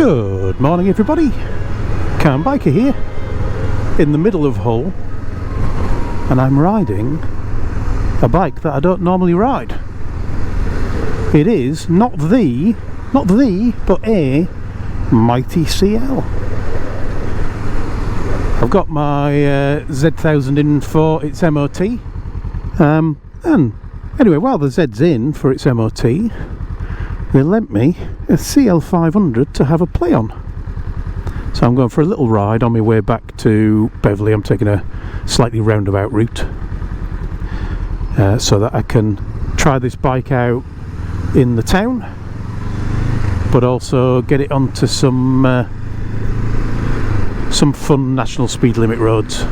Good morning everybody, Cam Biker here, in the middle of Hull, and I'm riding a bike that I don't normally ride. It is not the, but a mighty CL. I've got my Z1000 in for its MOT, and anyway, while the Z's in for its MOT, they lent me a CL500 to have a play on. So I'm going for a little ride on my way back to Beverley. I'm taking a slightly roundabout route so that I can try this bike out in the town, but also get it onto some fun national speed limit roads.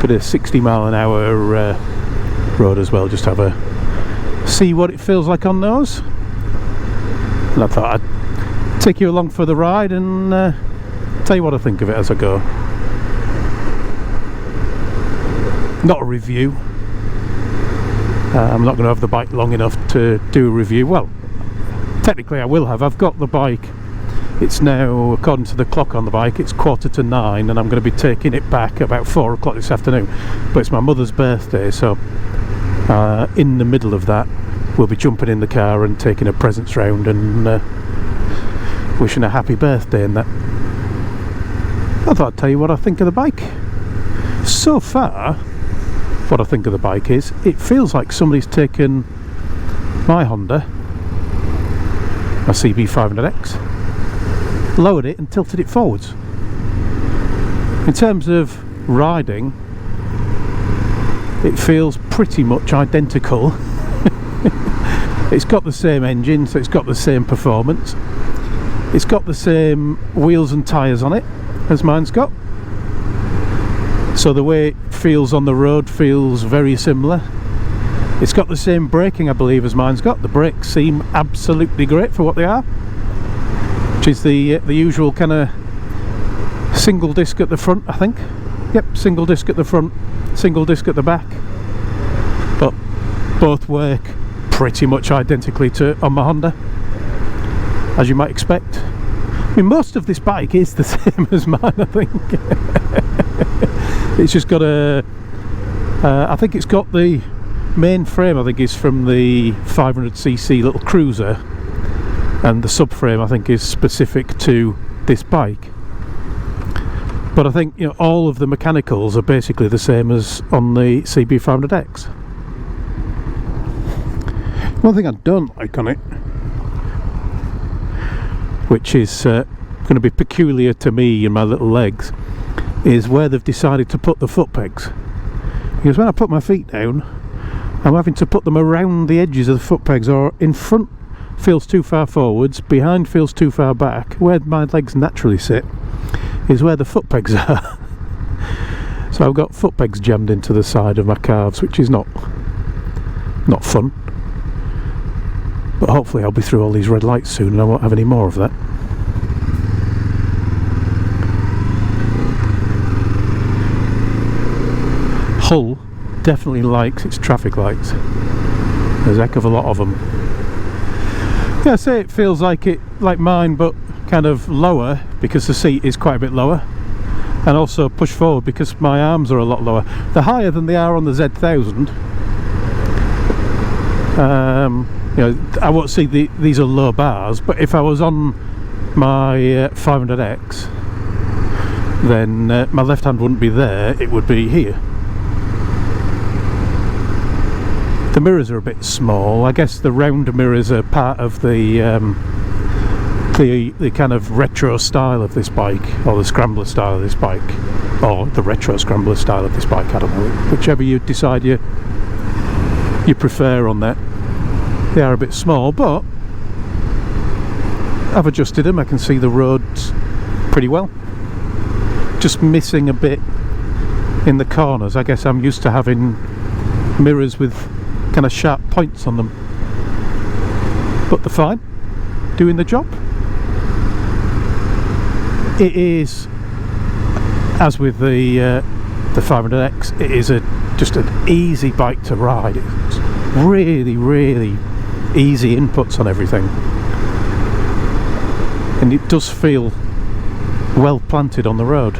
Bit of 60 mile an hour road as well, just have a see what it feels like on those. And I thought I'd take you along for the ride and tell you what I think of it as I go. Not a review. I'm not going to have the bike long enough to do a review. Well, technically I will have. I've got the bike. It's now, according to the clock on the bike, it's 9:15, and I'm going to be taking it back about 4 o'clock this afternoon. But it's my mother's birthday, so in the middle of that we'll be jumping in the car and taking her presents round and wishing her happy birthday and that. I thought I'd tell you what I think of the bike. So far, what I think of the bike is, it feels like somebody's taken my Honda, my CB500X, lowered it and tilted it forwards. In terms of riding, it feels pretty much identical. It's got the same engine, so it's got the same performance. It's got the same wheels and tyres on it as mine's got. So the way it feels on the road feels very similar. It's got the same braking, I believe, as mine's got. The brakes seem absolutely great for what they are, which is the usual kind of single disc at the front, I think. Yep, single disc at the front, single disc at the back, but both work pretty much identically on my Honda, as you might expect. I mean, most of this bike is the same as mine, I think. It's just got I think it's got the main frame, I think, is from the 500cc little cruiser, and the subframe, I think, is specific to this bike. But I think, you know, all of the mechanicals are basically the same as on the CB500X. One thing I don't like on it, which is going to be peculiar to me and my little legs, is where they've decided to put the foot pegs. Because when I put my feet down, I'm having to put them around the edges of the foot pegs, or in front feels too far forwards, behind feels too far back. Where my legs naturally sit is where the foot pegs are. So I've got foot pegs jammed into the side of my calves, which is not fun. But hopefully I'll be through all these red lights soon and I won't have any more of that. Hull definitely likes its traffic lights. There's a heck of a lot of them. Yeah, I say it feels like mine, but kind of lower, because the seat is quite a bit lower, and also push forward because my arms are a lot lower. They're higher than they are on the Z1000. You know, I won't see these are low bars, but if I was on my 500X, then my left hand wouldn't be there, it would be here. The mirrors are a bit small. I guess the round mirrors are part of the kind of retro style of this bike, or the scrambler style of this bike, or the retro scrambler style of this bike, I don't know, whichever you decide you prefer on that. They are a bit small, but I've adjusted them. I can see the roads pretty well. Just missing a bit in the corners. I guess I'm used to having mirrors with kind of sharp points on them, but they're fine, doing the job. It is, as with the 500X, it is just an easy bike to ride. It's really, really easy inputs on everything. and it does feel well planted on the road.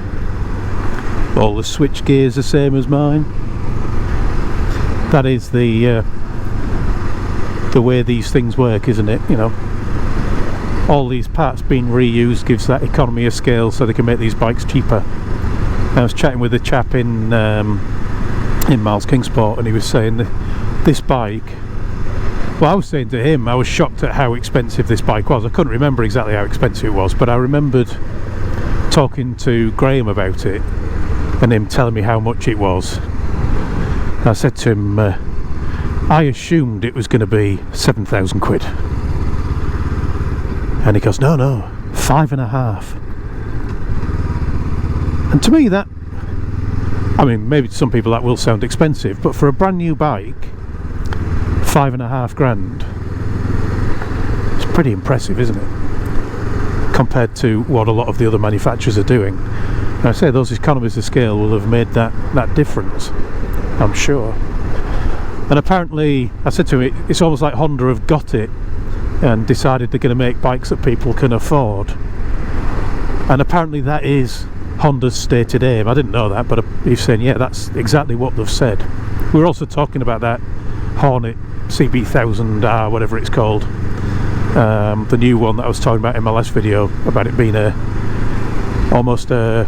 All the switch gears the same as mine. That is the way these things work, isn't it? You know, all these parts being reused gives that economy of scale, so they can make these bikes cheaper. I was chatting with a chap in Miles Kingsport, and he was saying that this bike, well, I was saying to him I was shocked at how expensive this bike was. I couldn't remember exactly how expensive it was, but I remembered talking to Graham about it and him telling me how much it was. I said to him, I assumed it was going to be 7,000 quid. And he goes, no, 5.5. And to me that, I mean, maybe to some people that will sound expensive, but for a brand new bike, 5.5 grand, it's pretty impressive, isn't it? Compared to what a lot of the other manufacturers are doing. And I say those economies of scale will have made that difference, I'm sure. And apparently, I said to him, it's almost like Honda have got it and decided they're going to make bikes that people can afford. And apparently that is Honda's stated aim. I didn't know that, but he's saying, yeah, that's exactly what they've said. We were also talking about that Hornet CB1000R, whatever it's called, the new one that I was talking about in my last video, about it being almost a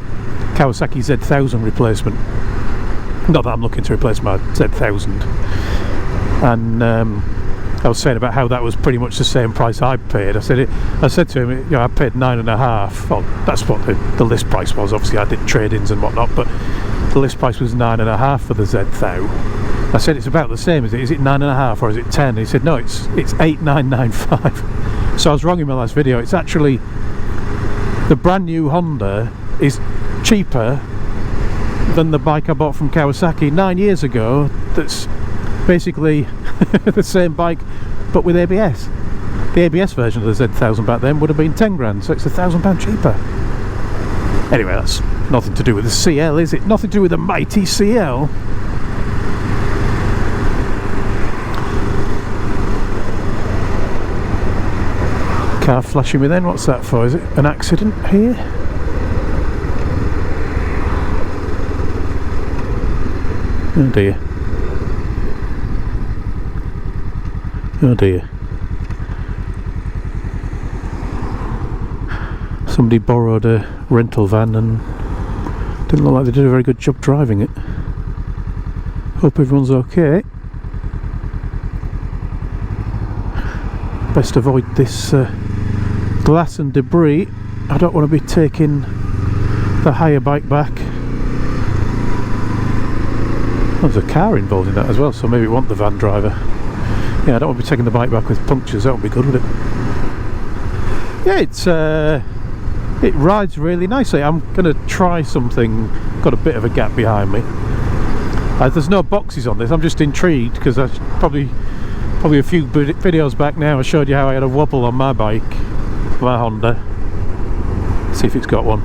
Kawasaki Z1000 replacement. Not that I'm looking to replace my Z1000. And I was saying about how that was pretty much the same price I paid. I said to him, you know, I paid 9.5. Well, that's what the list price was. Obviously I did trade-ins and whatnot, but the list price was 9.5 for the Z1000. I said, it's about the same, is it? Is it 9.5 or is it 10? He said, no, it's 8,995. So I was wrong in my last video. It's actually, the brand new Honda is cheaper than the bike I bought from Kawasaki 9 years ago. That's basically the same bike but with ABS. The ABS version of the Z1000 back then would have been 10 grand, so it's £1,000 cheaper. Anyway, that's nothing to do with the CL, is it? Nothing to do with the mighty CL. Car flashing me then, what's that for? Is it an accident here? Oh dear. Oh dear. Somebody borrowed a rental van and didn't look like they did a very good job driving it. Hope everyone's okay. Best avoid this glass and debris. I don't want to be taking the hire bike back. There's a car involved in that as well, so maybe it wasn't the van driver. Yeah, I don't want to be taking the bike back with punctures. That would be good, would it? Yeah, it rides really nicely. I'm going to try something. Got a bit of a gap behind me. There's no boxes on this. I'm just intrigued because I probably a few videos back now I showed you how I had a wobble on my bike, my Honda. See if it's got one.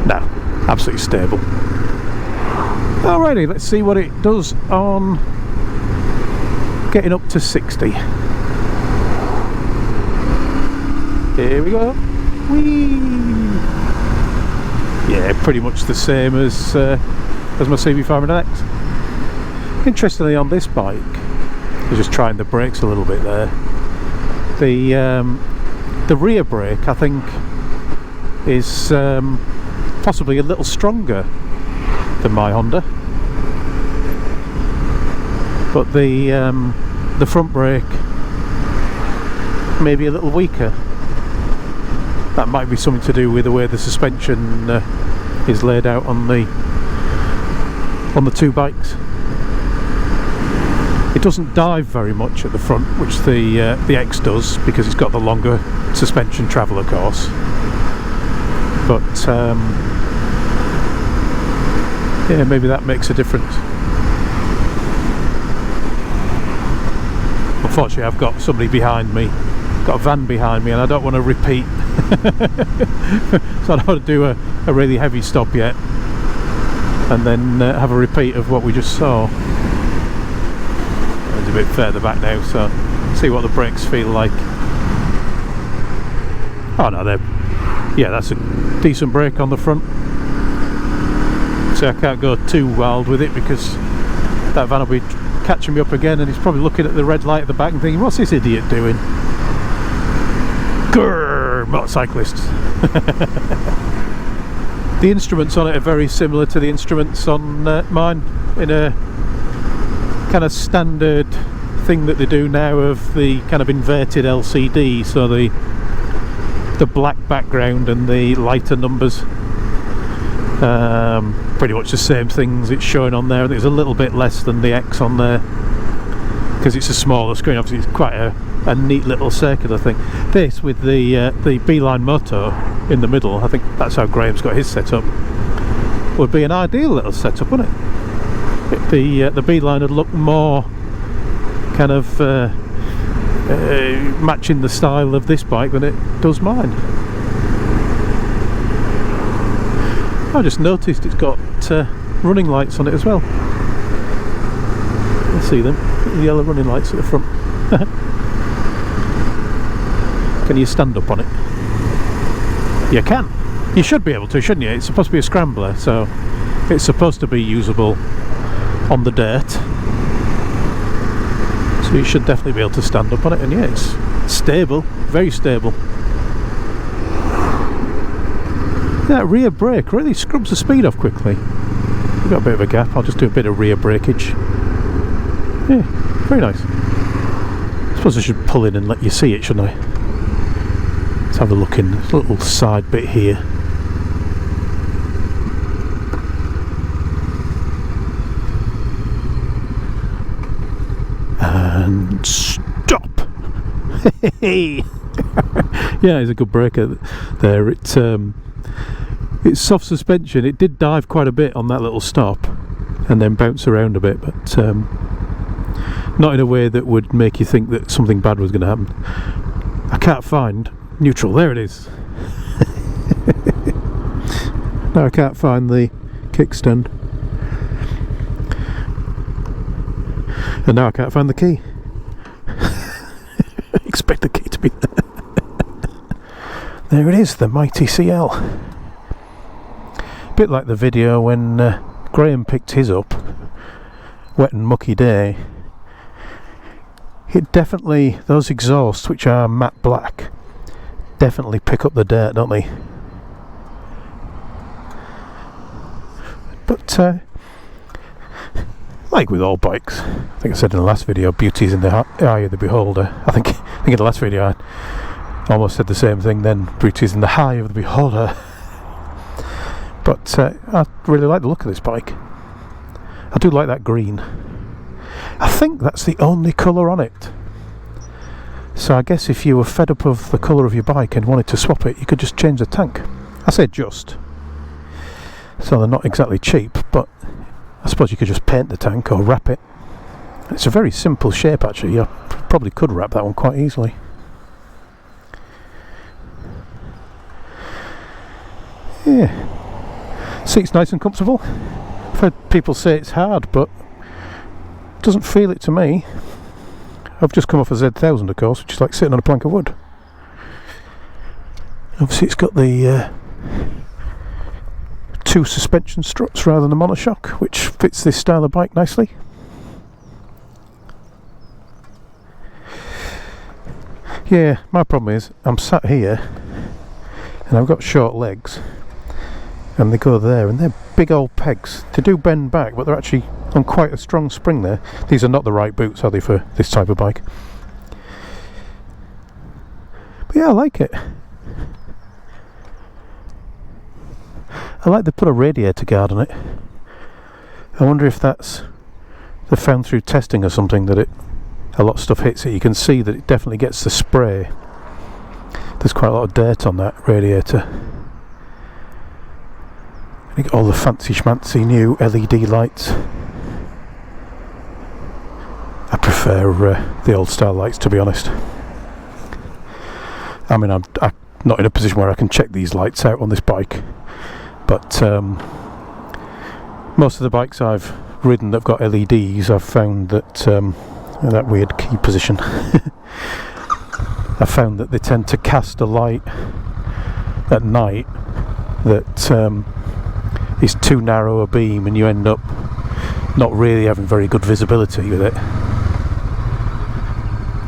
No, absolutely stable. Alrighty, let's see what it does on getting up to 60. Here we go. Whee! Yeah, pretty much the same as my CB500X. Interestingly, on this bike, I'm just trying the brakes a little bit there. The rear brake, I think, is possibly a little stronger than my Honda, but the front brake maybe a little weaker. That might be something to do with the way the suspension is laid out on the two bikes. It doesn't dive very much at the front, which the X does, because it's got the longer suspension travel, of course. But yeah, maybe that makes a difference. Unfortunately, I've got somebody behind me, got a van behind me, and I don't want to repeat. So I don't want to do a really heavy stop yet and then have a repeat of what we just saw. It's a bit further back now, so see what the brakes feel like. Oh no, yeah, that's a decent brake on the front. So I can't go too wild with it because that van will be catching me up again, and he's probably looking at the red light at the back and thinking, what's this idiot doing? Grrr, motorcyclists. The instruments on it are very similar to the instruments on mine, in a kind of standard thing that they do now of the kind of inverted LCD, so the black background and the lighter numbers. Pretty much the same things it's showing on there. I think it's a little bit less than the X on there because it's a smaller screen. Obviously it's quite a neat little circular thing. This with the Beeline motor in the middle, I think that's how Graham's got his setup, would be an ideal little setup, wouldn't it? The Beeline would look more kind of matching the style of this bike than it does mine. I just noticed it's got running lights on it as well. You'll see them, the yellow running lights at the front. Can you stand up on it? You can. You should be able to, shouldn't you? It's supposed to be a scrambler, so it's supposed to be usable on the dirt. So you should definitely be able to stand up on it, and yeah, it's stable, very stable. That rear brake really scrubs the speed off quickly. We've got a bit of a gap, I'll just do a bit of rear brakeage. Yeah, very nice. I suppose I should pull in and let you see it, shouldn't I? Let's have a look in this little side bit here. And stop! Hey! Yeah, it's a good breaker there. It's soft suspension. It did dive quite a bit on that little stop and then bounce around a bit, but not in a way that would make you think that something bad was going to happen. I can't find neutral. There it is. No, I can't find the kickstand, and now I can't find the key. Expect the key to be there. There it is, the mighty CL. Bit like the video when Graham picked his up, wet and mucky day. It definitely, those exhausts, which are matte black, definitely pick up the dirt, don't they? But like with all bikes, I think I said in the last video, beauty's in the eye of the beholder. I think in the last video I almost said the same thing then, beauty's in the eye of the beholder. But I really like the look of this bike. I do like that green. I think that's the only colour on it. So I guess if you were fed up of the colour of your bike and wanted to swap it, you could just change the tank. I say just. So they're not exactly cheap, but I suppose you could just paint the tank or wrap it. It's a very simple shape actually. You probably could wrap that one quite easily. Yeah. Seat's nice and comfortable. I've heard people say it's hard, but it doesn't feel it to me. I've just come off a Z1000, of course, which is like sitting on a plank of wood. Obviously it's got the two suspension struts rather than the monoshock, which fits this style of bike nicely. Yeah, my problem is I'm sat here and I've got short legs, and they go there, and they're big old pegs. They do bend back, but they're actually on quite a strong spring there. These are not the right boots, are they, for this type of bike? But yeah, I like it. I like they put a radiator guard on it. I wonder if that's they found through testing or something that a lot of stuff hits it. You can see that it definitely gets the spray. There's quite a lot of dirt on that radiator. You get all the fancy schmancy new LED lights. I prefer the old style lights, to be honest. I mean, I'm not in a position where I can check these lights out on this bike, but most of the bikes I've ridden that've got LEDs, I've found that that weird key position. I've found that they tend to cast a light at night that is too narrow a beam and you end up not really having very good visibility with it.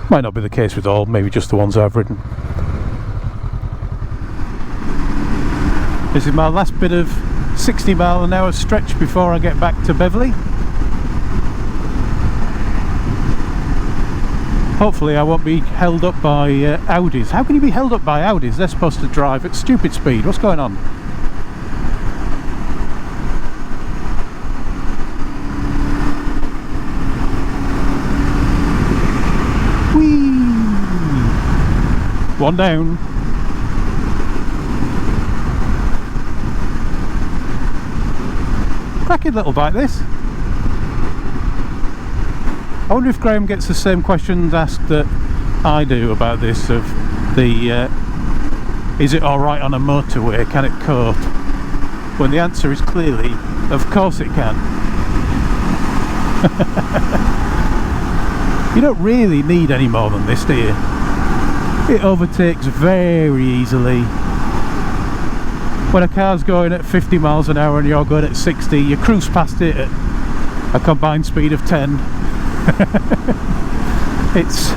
Might not be the case with all, maybe just the ones I've ridden. This is my last bit of 60-mile-an-hour stretch before I get back to Beverley. Hopefully I won't be held up by Audis. How can you be held up by Audis? They're supposed to drive at stupid speed. What's going on? Whee! One down. Cracking little bike, this. I wonder if Graham gets the same questions asked that I do about this, of the is it alright on a motorway, can it cope? When the answer is clearly, of course it can. You don't really need any more than this, do you? It overtakes very easily. When a car's going at 50 miles an hour and you're going at 60, you cruise past it at a combined speed of 10. It's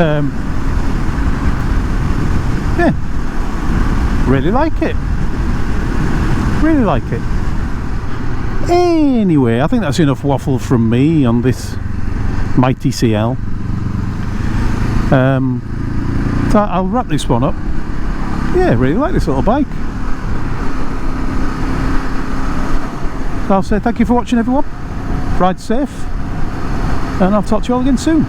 yeah, really like it, really like it. Anyway, I think that's enough waffle from me on this mighty CL. So I'll wrap this one up. Yeah, really like this little bike. So I'll say thank you for watching, everyone. Ride safe, and I'll talk to you all again soon.